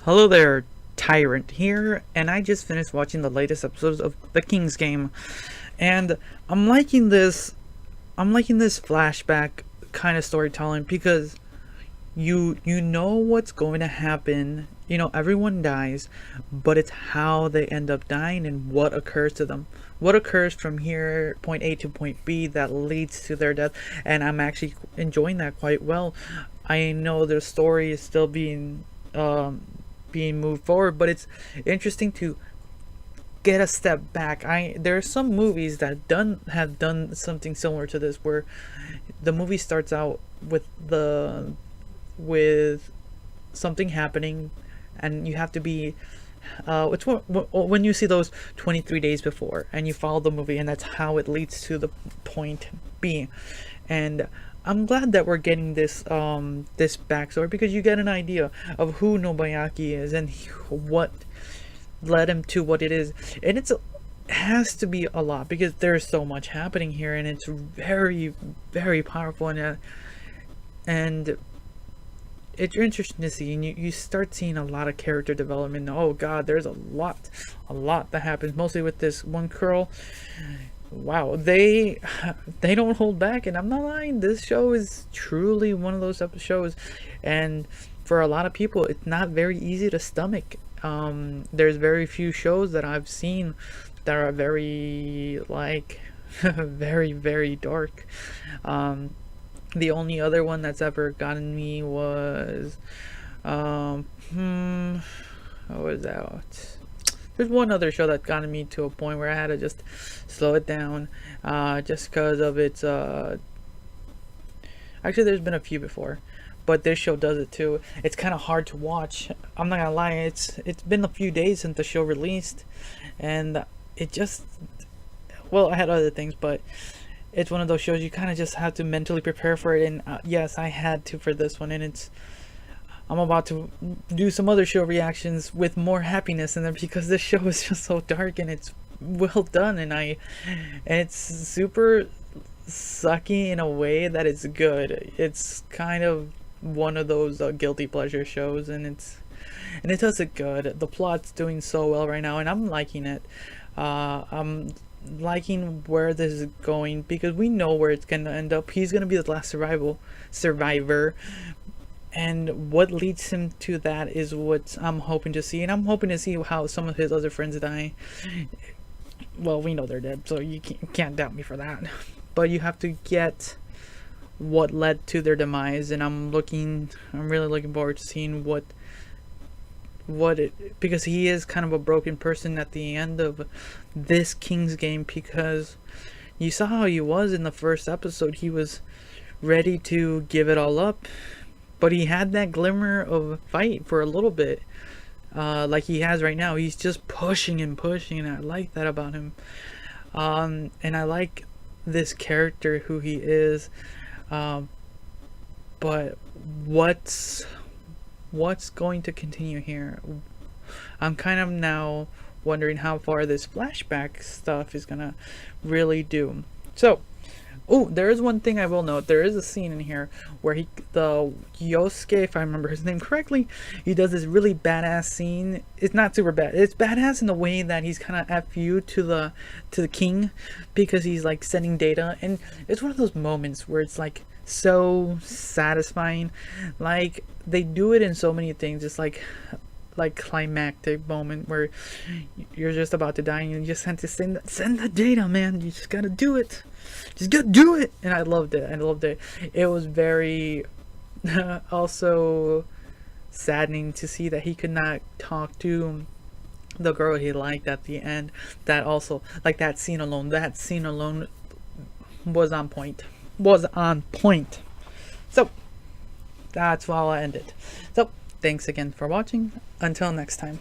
Hello there, Tyrant here, and I just finished watching the latest episodes of The King's Game, and I'm liking this. I'm liking this flashback kind of storytelling because you know what's going to happen. You know, everyone dies, but it's how they end up dying and what occurs to them. What occurs from here, point A to point B, that leads to their death, and I'm actually enjoying that quite well. I know the story is still being moved forward, but it's interesting to get a step back. There are some movies that have done something similar to this, where the movie starts out with something happening, and you have to be which one when you see those 23 days before, and you follow the movie, and that's how it leads to the point B. And I'm glad that we're getting this backstory, because you get an idea of who Nobayaki is and what led him to what it is. And it has to be a lot, because there's so much happening here, and it's very, very powerful, and it's interesting to see, and you start seeing a lot of character development. Oh god, there's a lot that happens, mostly with this one girl. Wow, they don't hold back, and I'm not lying, this show is truly one of those type of shows, and for a lot of people it's not very easy to stomach. There's very few shows that I've seen that are very, like, very, very dark. The only other one that's ever gotten me was what was that? There's one other show that got me to a point where I had to just slow it down, just because of its actually there's been a few before, but this show does it too. It's kind of hard to watch, I'm not gonna lie. It's been a few days since the show released, and it just, well, I had other things, but it's one of those shows you kind of just have to mentally prepare for it, and yes, I had to for this one. And I'm about to do some other show reactions with more happiness in them, because this show is just so dark, and it's well done, and it's super sucky in a way that it's good. It's kind of one of those guilty pleasure shows, and it does it good. The plot's doing so well right now, and I'm liking it. I'm liking where this is going, because we know where it's gonna end up. He's gonna be the last survivor, and what leads him to that is what I'm hoping to see. And I'm hoping to see how some of his other friends die. Well, we know they're dead, so you can't doubt me for that. But you have to get what led to their demise, and I'm really looking forward to seeing because he is kind of a broken person at the end of this King's Game, because you saw how he was in the first episode. He was ready to give it all up, but he had that glimmer of fight for a little bit, like he has right now. He's just pushing and pushing, and I like that about him. And I like this character, who he is, but what's going to continue here? I'm kind of now wondering how far this flashback stuff is gonna really do. So, oh, there is one thing I will note. There is a scene in here where the Yosuke, if I remember his name correctly, he does this really badass scene. It's not super bad. It's badass in the way that he's kind of F you to the king, because he's like sending data, and it's one of those moments where it's like so satisfying. Like, they do it in so many things. It's like climactic moment where you're just about to die, and you just have to send the data, man. You just gotta do it. Just gotta do it. And I loved it. It was very also saddening to see that he could not talk to the girl he liked at the end. That also, like, that scene alone was on point. So that's how I ended. So thanks again for watching. Until next time.